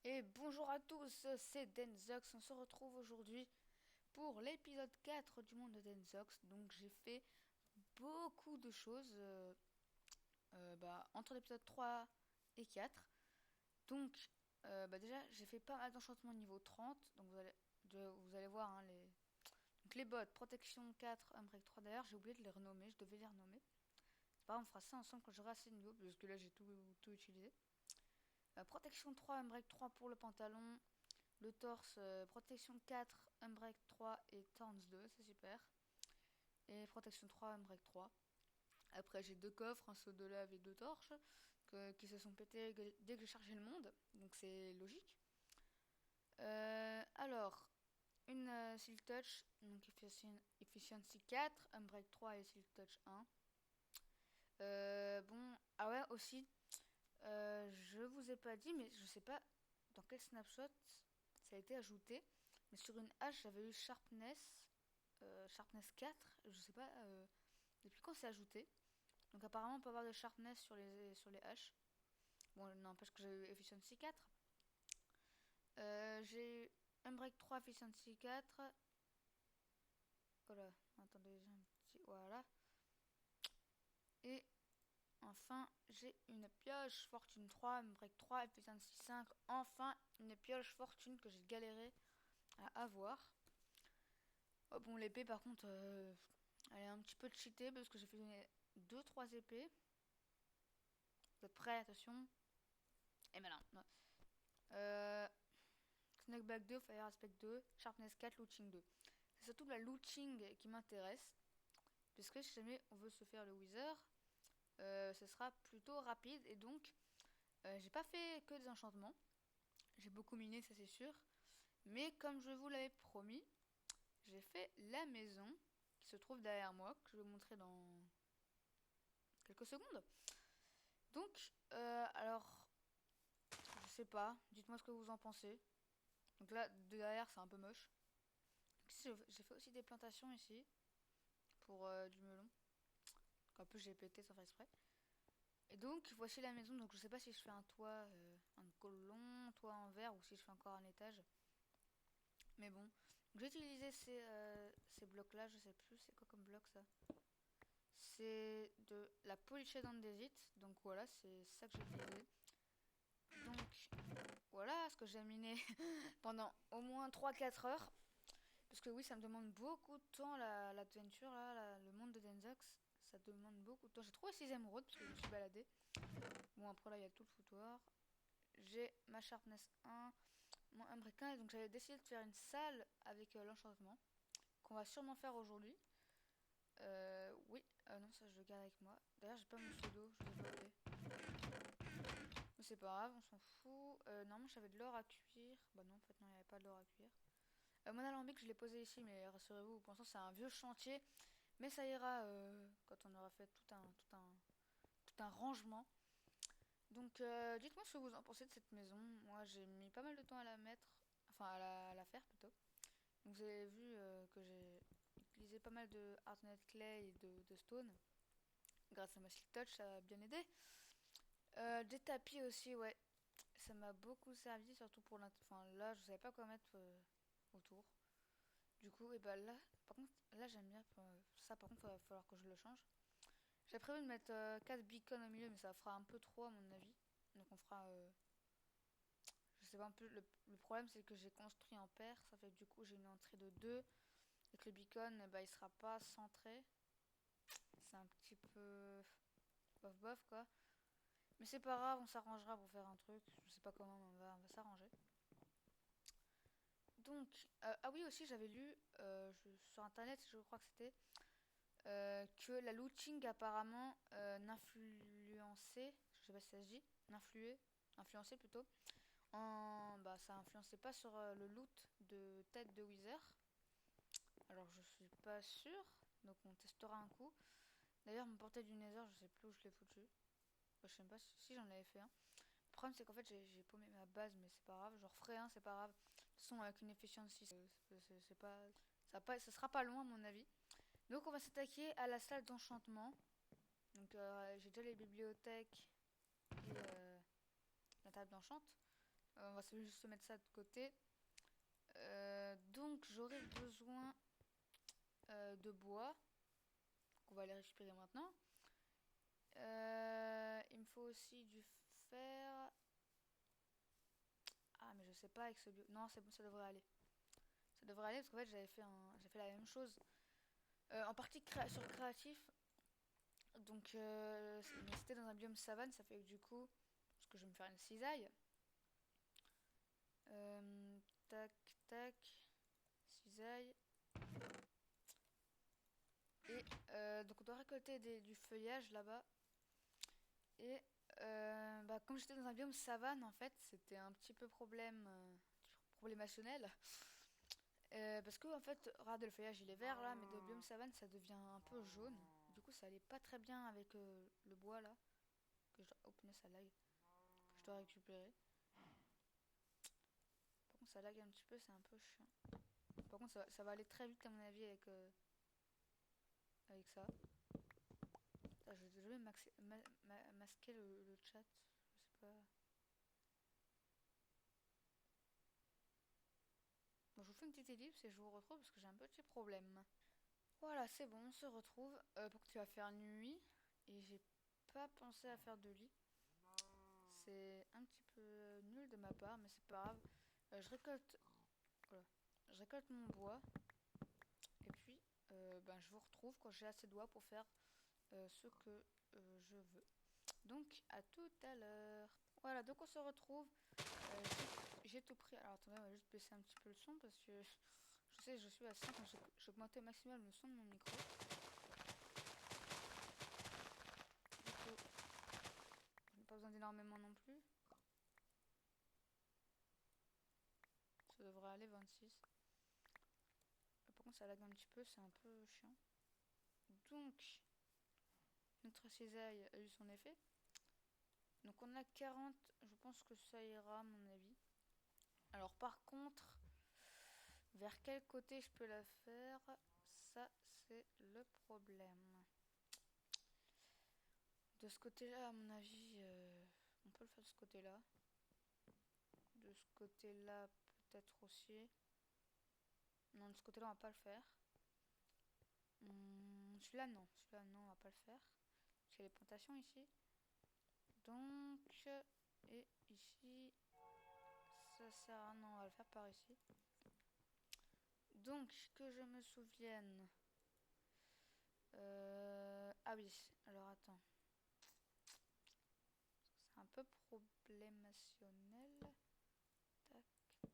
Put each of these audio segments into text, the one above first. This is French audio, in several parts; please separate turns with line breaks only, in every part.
Et bonjour à tous, c'est Denzox. On se retrouve aujourd'hui pour l'épisode 4 du monde de Denzox. Donc j'ai fait beaucoup de choses entre l'épisode 3 et 4. Donc déjà j'ai fait pas mal d'enchantements niveau 30. Donc vous allez voir hein, les bots protection 4, Unbreak 3. D'ailleurs j'ai oublié de les renommer, je devais les renommer. C'est pas grave, on fera ça ensemble quand j'aurai assez de niveau parce que là j'ai tout utilisé. Protection 3, Unbreak 3 pour le pantalon. Le torse, protection 4, Unbreak 3 et Thorns 2, c'est super. Et protection 3, Unbreak 3. Après, j'ai deux coffres, un seau de lave et deux torches, qui se sont pétés dès que j'ai chargé le monde, donc c'est logique. Alors, une Silk Touch, donc Efficiency 4, Unbreak 3 et Silk Touch 1. Ah ouais, aussi, je vous ai pas dit, mais je sais pas dans quel snapshot ça a été ajouté. Mais sur une hache, j'avais eu Sharpness 4. Je sais pas depuis quand c'est ajouté. Donc apparemment, on peut avoir de Sharpness sur les haches. Bon, n'empêche que j'ai eu Efficiency 4. J'ai eu Unbreak 3 Efficiency 4. Voilà, attendez, j'ai un petit. Voilà. Et enfin, j'ai une pioche Fortune 3, Unbreak 3, Efficiency 5. Enfin, une pioche Fortune que j'ai galéré à avoir. Oh, bon, l'épée, par contre, elle est un petit peu cheatée parce que j'ai fait deux trois épées. Vous êtes prêts? Attention. Et maintenant. Euh, Knockback 2, Fire Aspect 2, Sharpness 4, Looting 2. C'est surtout la Looting qui m'intéresse. Puisque si jamais on veut se faire le Wither, ce sera plutôt rapide. Et donc, j'ai pas fait que des enchantements. J'ai beaucoup miné, ça c'est sûr. Mais comme je vous l'avais promis, j'ai fait la maison qui se trouve derrière moi, que je vais vous montrer dans quelques secondes. Donc, alors, je sais pas, dites-moi ce que vous en pensez. Donc là, derrière, c'est un peu moche. J'ai fait aussi des plantations ici, pour du melon. En plus, j'ai pété sans faire exprès. Et donc, voici la maison. Donc, je sais pas si je fais un toit, un colon, toit en verre, ou si je fais encore un étage. Mais bon. J'ai utilisé ces blocs-là, je sais plus, c'est quoi comme bloc ça? C'est de la polyched andésite. Donc voilà, c'est ça que j'ai utilisé. Donc, voilà ce que j'ai miné pendant au moins 3 4 heures. Parce que oui, ça me demande beaucoup de temps l'aventure, le monde de Denzox. Ça demande beaucoup de temps. J'ai trouvé 6 émeraudes parce que je me suis baladée. Bon, après là, il y a tout le foutoir. J'ai ma Sharpness 1, mon Umbric 1. Et donc j'avais décidé de faire une salle avec l'enchantement. Qu'on va sûrement faire aujourd'hui. Oui, non, ça je le garde avec moi. D'ailleurs, j'ai pas mon pseudo, je l'ai volé. Mais c'est pas grave, on s'en fout. Normalement, j'avais de l'or à cuire. Bah non, en fait, non, il n'y avait pas de l'or à cuire. Mon alambic, je l'ai posé ici, mais rassurez-vous, pour l'instant, c'est un vieux chantier. Mais ça ira quand on aura fait tout un rangement. Donc, dites-moi ce que vous en pensez de cette maison. Moi, j'ai mis pas mal de temps à la mettre, enfin à la faire plutôt. Donc, vous avez vu que j'ai utilisé pas mal de Hardened Clay et de Stone. Grâce à ma Silk Touch, ça a bien aidé. Des tapis aussi, ouais. Ça m'a beaucoup servi, surtout pour Enfin, là, je savais pas quoi mettre autour. Du coup, et bah là, par contre, là j'aime bien ça. Par contre, il va falloir que je le change. J'ai prévu de mettre 4 beacons au milieu, mais ça fera un peu trop à mon avis. Donc on fera. Je sais pas un peu. Le problème, c'est que j'ai construit en paire. Ça fait que du coup, j'ai une entrée de 2. Et que le beacon, bah, il sera pas centré. C'est un petit peu. Bof bof quoi. Mais c'est pas grave, on s'arrangera pour faire un truc. Je sais pas comment, mais on va s'arranger. Donc, ah oui, aussi, j'avais lu sur internet, je crois que c'était. Que la looting apparemment n'influençait, je sais pas si ça se dit, influençait plutôt, ça influençait pas sur le loot de tête de Wither. Alors je suis pas sûr, donc on testera un coup. D'ailleurs mon portail du Nether, je sais plus où je l'ai foutu. Je sais même pas si j'en avais fait un. Le problème c'est qu'en fait j'ai paumé ma base, mais c'est pas grave, j'en referai un, c'est pas grave. De toute façon avec une efficiency, c'est pas, ça sera pas loin à mon avis. Donc on va s'attaquer à la salle d'enchantement. Donc j'ai déjà les bibliothèques et la table d'enchant. On va juste se mettre ça de côté. Donc j'aurai besoin de bois. On va aller récupérer maintenant. Il me faut aussi du fer. Ah mais je sais pas avec ce bio. Non c'est bon, ça devrait aller. Ça devrait aller parce qu'en fait j'ai fait la même chose. En partie sur créatif. Donc mais c'était dans un biome savane, ça fait que du coup. Parce que je vais me faire une cisaille. Tac tac. Cisaille. Et donc on doit récolter du feuillage là-bas. Et comme j'étais dans un biome savane, en fait, c'était un petit peu problémationnel. Parce que en fait, regarde, le feuillage il est vert là, mais de biome savane ça devient un peu jaune. Du coup, ça allait pas très bien avec le bois là. Que je dois... Oh punaise, ça lag. Que je dois récupérer. Par contre, ça lag un petit peu, c'est un peu chiant. Par contre, ça va aller très vite à mon avis avec ça. Je vais masquer le chat. Je sais pas. Bon, je vous fais une petite ellipse et je vous retrouve parce que j'ai un petit problème. Voilà, c'est bon, on se retrouve. Pour que tu vas faire nuit. Et j'ai pas pensé à faire de lit. C'est un petit peu nul de ma part, mais c'est pas grave. Je récolte. Voilà. Je récolte mon bois. Et puis, je vous retrouve quand j'ai assez de bois pour faire ce que je veux. Donc, à tout à l'heure. Voilà, donc on se retrouve. Euh, j'ai tout pris. Alors attendez, on va juste baisser un petit peu le son parce que je sais, je suis à 5, mais j'ai augmenté au maximum le son de mon micro. Du coup, je n'ai pas besoin d'énormément non plus. Ça devrait aller 26. Par contre, ça lag un petit peu, c'est un peu chiant. Donc, notre cisaille a eu son effet. Donc on a 40, je pense que ça ira à mon avis. Alors par contre, vers quel côté je peux la faire? Ça, c'est le problème. De ce côté-là, à mon avis, on peut le faire de ce côté-là. De ce côté-là, peut-être aussi. Non, de ce côté-là, on va pas le faire. Celui-là, non. Celui-là, non, on va pas le faire. Parce qu'il y a les plantations ici. Donc, et ici, ça sert à... Non, on va le faire par ici. Donc, que je me souvienne... Ah oui, alors attends. C'est un peu problémationnel. Tac, tac.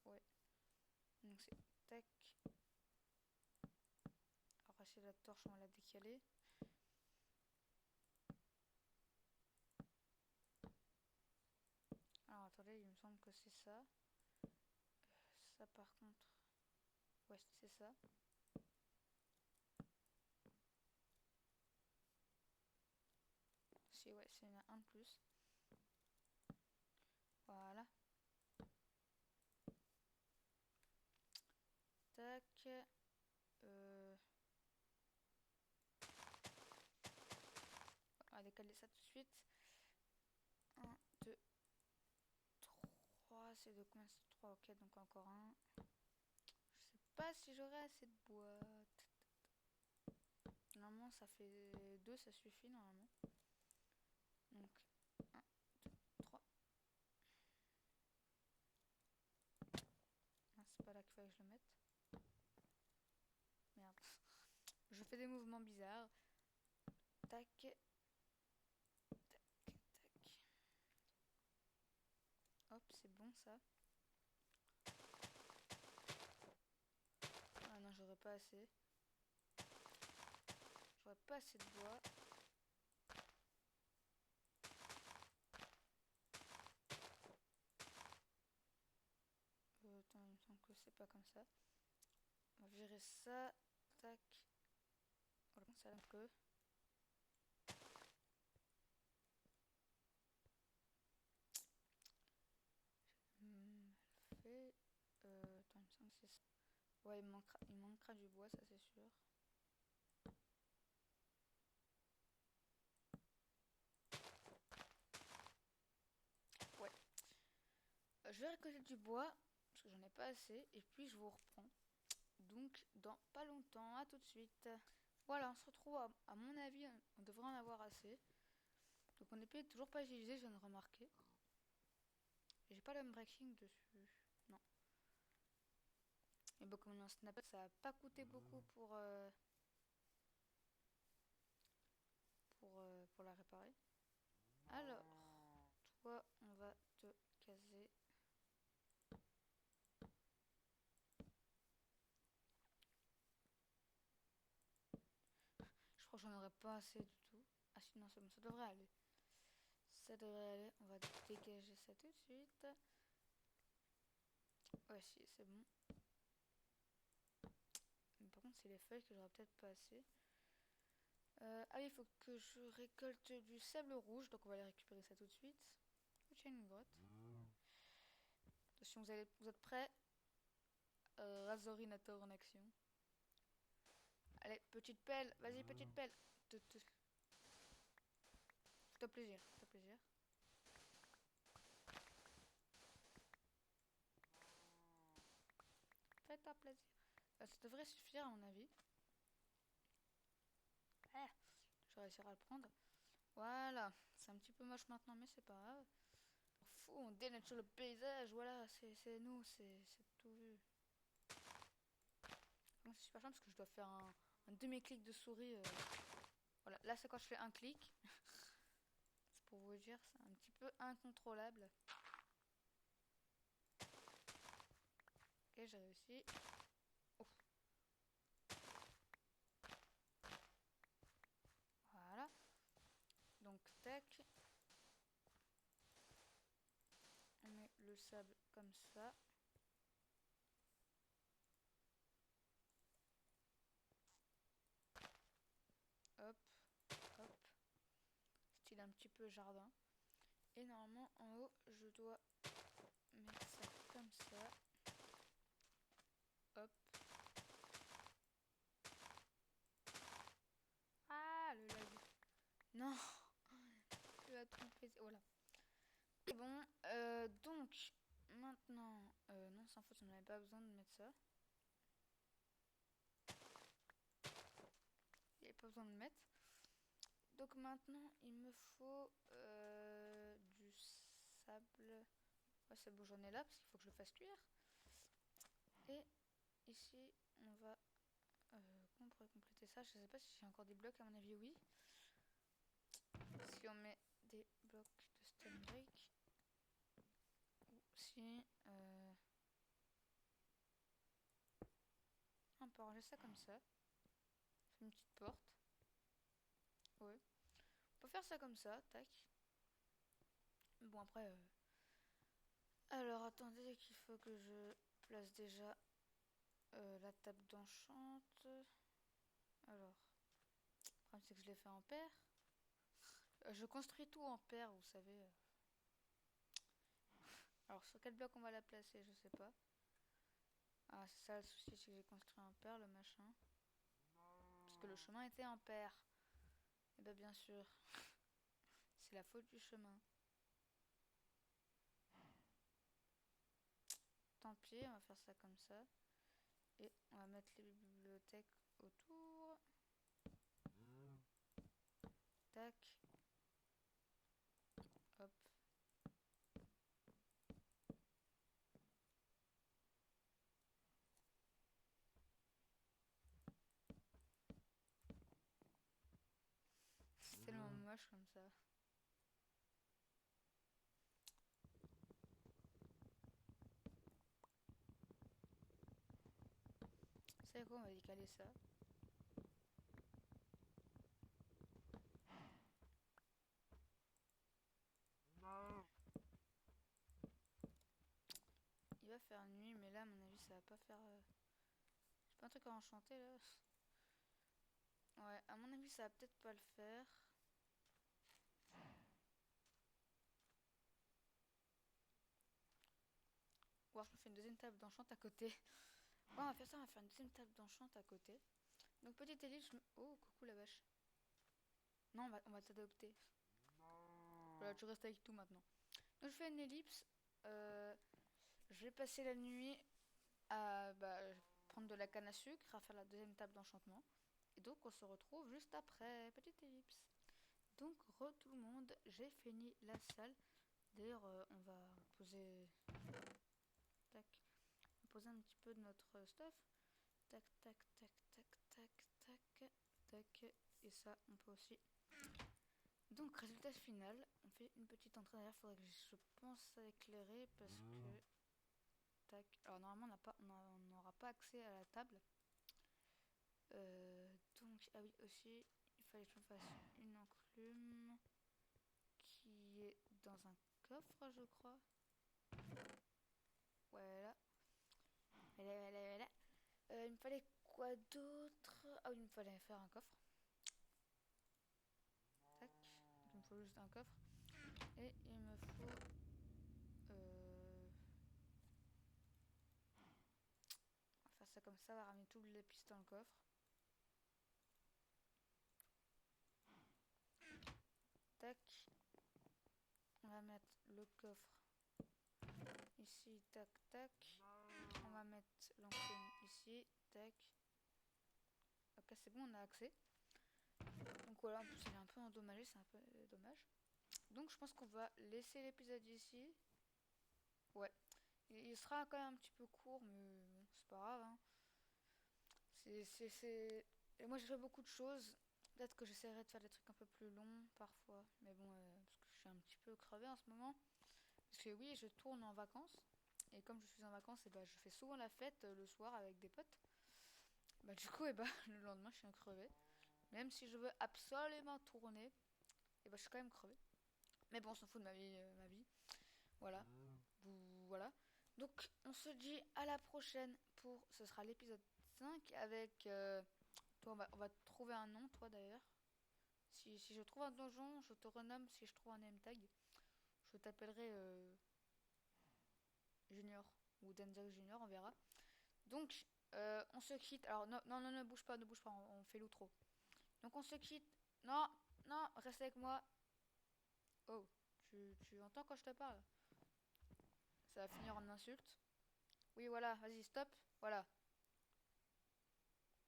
Ouais. Donc c'est tac. Arracher la torche, on va la décaler. Alors attendez, il me semble que c'est ça. Ça par contre... Ouais, c'est ça. Si, ouais, c'est un de plus. Voilà. Tac. On va décaler ça tout de suite. 1, 2, 3. C'est de combien? C'est 3, ok, donc encore un. Je sais pas si j'aurai assez de bois. Normalement, ça fait 2, ça suffit normalement. Donc, 1, 2, 3. Ah, c'est pas là qu'il fallait que je le mette. Merde. Je fais des mouvements bizarres. Tac. Tac, tac. Hop, c'est bon ça. Ah non, j'aurais pas assez. J'aurais pas assez de bois. Attends, il me semble que c'est pas comme ça. On va virer ça. Tac. Voilà, ça un peu. Fait. Attends, il me semble que c'est ça. Ouais, il manquera du bois, ça c'est sûr. je vais récolter du bois, parce que j'en ai pas assez, et puis je vous reprends. Donc, dans pas longtemps, à tout de suite. Voilà, on se retrouve, à mon avis, on devrait en avoir assez. Donc mon épée est toujours pas utilisée, je viens de remarquer. Et j'ai pas l'unbreaking dessus. Non. Mais bon, comme on est en snap, ça a pas coûté beaucoup pour la réparer. Alors, toi, on va te caser. Je crois que j'en aurais pas assez du tout. Ah si, non, c'est bon, ça devrait aller. Ça devrait aller. On va dégager ça tout de suite. Ouais, si, c'est bon. Mais par contre, c'est les feuilles que j'aurais peut-être pas assez. Ah, il faut que je récolte du sable rouge, donc on va aller récupérer ça tout de suite. Tiens, une grotte. Attention, vous êtes prêts? Razorinator en action. Allez, petite pelle, vas-y, petite pelle. Fais-toi plaisir, fais-toi plaisir. Fais-toi plaisir. Ça devrait suffire à mon avis. Ah, je vais réussir à le prendre. Voilà, c'est un petit peu moche maintenant, mais c'est pas grave. Fou, on dénature le paysage, voilà, c'est nous, c'est tout vu. Donc c'est super simple parce que je dois faire un demi-clic de souris. Voilà, là c'est quand je fais un clic. C'est pour vous dire, c'est un petit peu incontrôlable. Ok, j'ai réussi. Ouf. Voilà. Donc tac. On met le sable comme ça. Hop, hop. Style un petit peu jardin. Et normalement en haut je dois mettre ça comme ça. Hop. Ah, le lag. Non, tu as trompé. Voilà. C'est bon. Donc, maintenant... non, sans faute, on n'avait pas besoin de mettre ça. Il n'y avait pas besoin de mettre. Donc maintenant, il me faut du sable. Ouais, c'est bon, j'en ai là, parce qu'il faut que je le fasse cuire. Et ici, on va... comment on pourrait compléter ça? Je sais pas si j'ai encore des blocs, à mon avis, oui. Si on met des blocs de stone brick. Ou si... on peut ranger ça comme ça. C'est une petite porte. Ouais. On peut faire ça comme ça, tac. Bon, après... Alors, attendez qu'il faut que je place déjà la table d'enchante. Alors, le problème c'est que je l'ai fait en paire. Je construis tout en paire, vous savez. Alors, sur quel bloc on va la placer, je sais pas. Ah, c'est ça le souci, c'est que j'ai construit en paire le machin. Parce que le chemin était en paire. Et bah, bien sûr. C'est la faute du chemin. Tant pis, on va faire ça comme ça. Et on va mettre les bibliothèques autour. Tac. Hop. C'est tellement moche comme ça. C'est quoi, on va décaler ça. Il va faire nuit, mais là, à mon avis, ça va pas faire... J'ai pas un truc à enchanter, là. Ouais, à mon avis, ça va peut-être pas le faire. Ou alors je me fais une deuxième table d'enchante à côté. Ouais, on va faire ça, on va faire une deuxième table d'enchante à côté. Donc, petite élite, oh, coucou la vache. Non, on va t'adopter. Voilà, tu restes avec tout maintenant. Donc, je fais une ellipse. je vais passer la nuit à prendre de la canne à sucre, à faire la deuxième table d'enchantement. Et donc on se retrouve juste après, petite ellipse. Donc tout le monde, j'ai fini la salle. D'ailleurs on va poser... Tac. On va poser un petit peu de notre stuff. Tac, tac, tac, tac, tac, tac, tac. Et ça on peut aussi. Donc résultat final, on fait une petite entrée derrière, faudrait que je pense à éclairer parce que... Tac. Alors normalement on n'aura pas accès à la table. Donc, ah oui, aussi, il fallait que je fasse une enclume qui est dans un coffre, je crois. Voilà. Voilà. Il me fallait quoi d'autre? Ah oui, il me fallait faire un coffre. Tac. Donc, il me faut juste un coffre. Et il me faut... On va faire ça comme ça, on va ramener toutes les pistes dans le coffre. Tac. On va mettre le coffre ici, tac, tac. On va mettre l'enclume ici, tac. Ok, c'est bon, on a accès. Donc voilà, en plus il est un peu endommagé, c'est un peu dommage. Donc je pense qu'on va laisser l'épisode ici. Ouais, il sera quand même un petit peu court, mais bon, c'est pas grave. Hein. Et moi j'ai fait beaucoup de choses. Peut-être que j'essaierai de faire des trucs un peu plus longs parfois. Mais bon, parce que je suis un petit peu crevée en ce moment. Parce que oui, je tourne en vacances. Et comme je suis en vacances, et je fais souvent la fête le soir avec des potes. Du coup, le lendemain, je suis crevée. Même si je veux absolument tourner, je suis quand même crevée. Mais bon, on s'en fout de ma vie. Voilà. Voilà. Donc, on se dit à la prochaine pour... Ce sera l'épisode 5 avec... toi, on va trouver un nom, toi d'ailleurs. Si je trouve un donjon, je te renomme. Si je trouve un name tag, je t'appellerai Junior. Ou Denzel Junior, on verra. Donc, on se quitte. Alors, non, non, non, ne bouge pas, on fait l'outro. Donc, on se quitte. Non, non, reste avec moi. Oh, tu entends quand je te parle? Ça va finir en insulte. Oui, voilà, vas-y, stop. Voilà.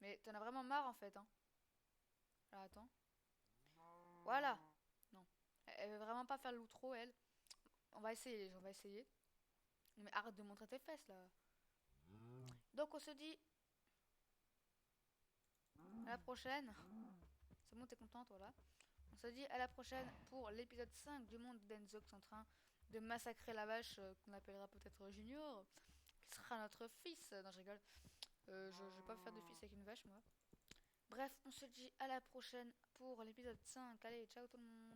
Mais t'en as vraiment marre en fait, hein. Alors attends. Voilà. Non. Elle veut vraiment pas faire l'outro, elle. On va essayer. Mais arrête de montrer tes fesses là. Donc on se dit à la prochaine. C'est bon, t'es contente, voilà. On se dit à la prochaine pour l'épisode 5 du monde d'Enzo qui est en train de massacrer la vache qu'on appellera peut-être Junior. Qui sera notre fils. Non, je rigole. Je vais pas faire de fils avec une vache, moi. Bref, on se dit à la prochaine pour l'épisode 5. Allez, ciao tout le monde.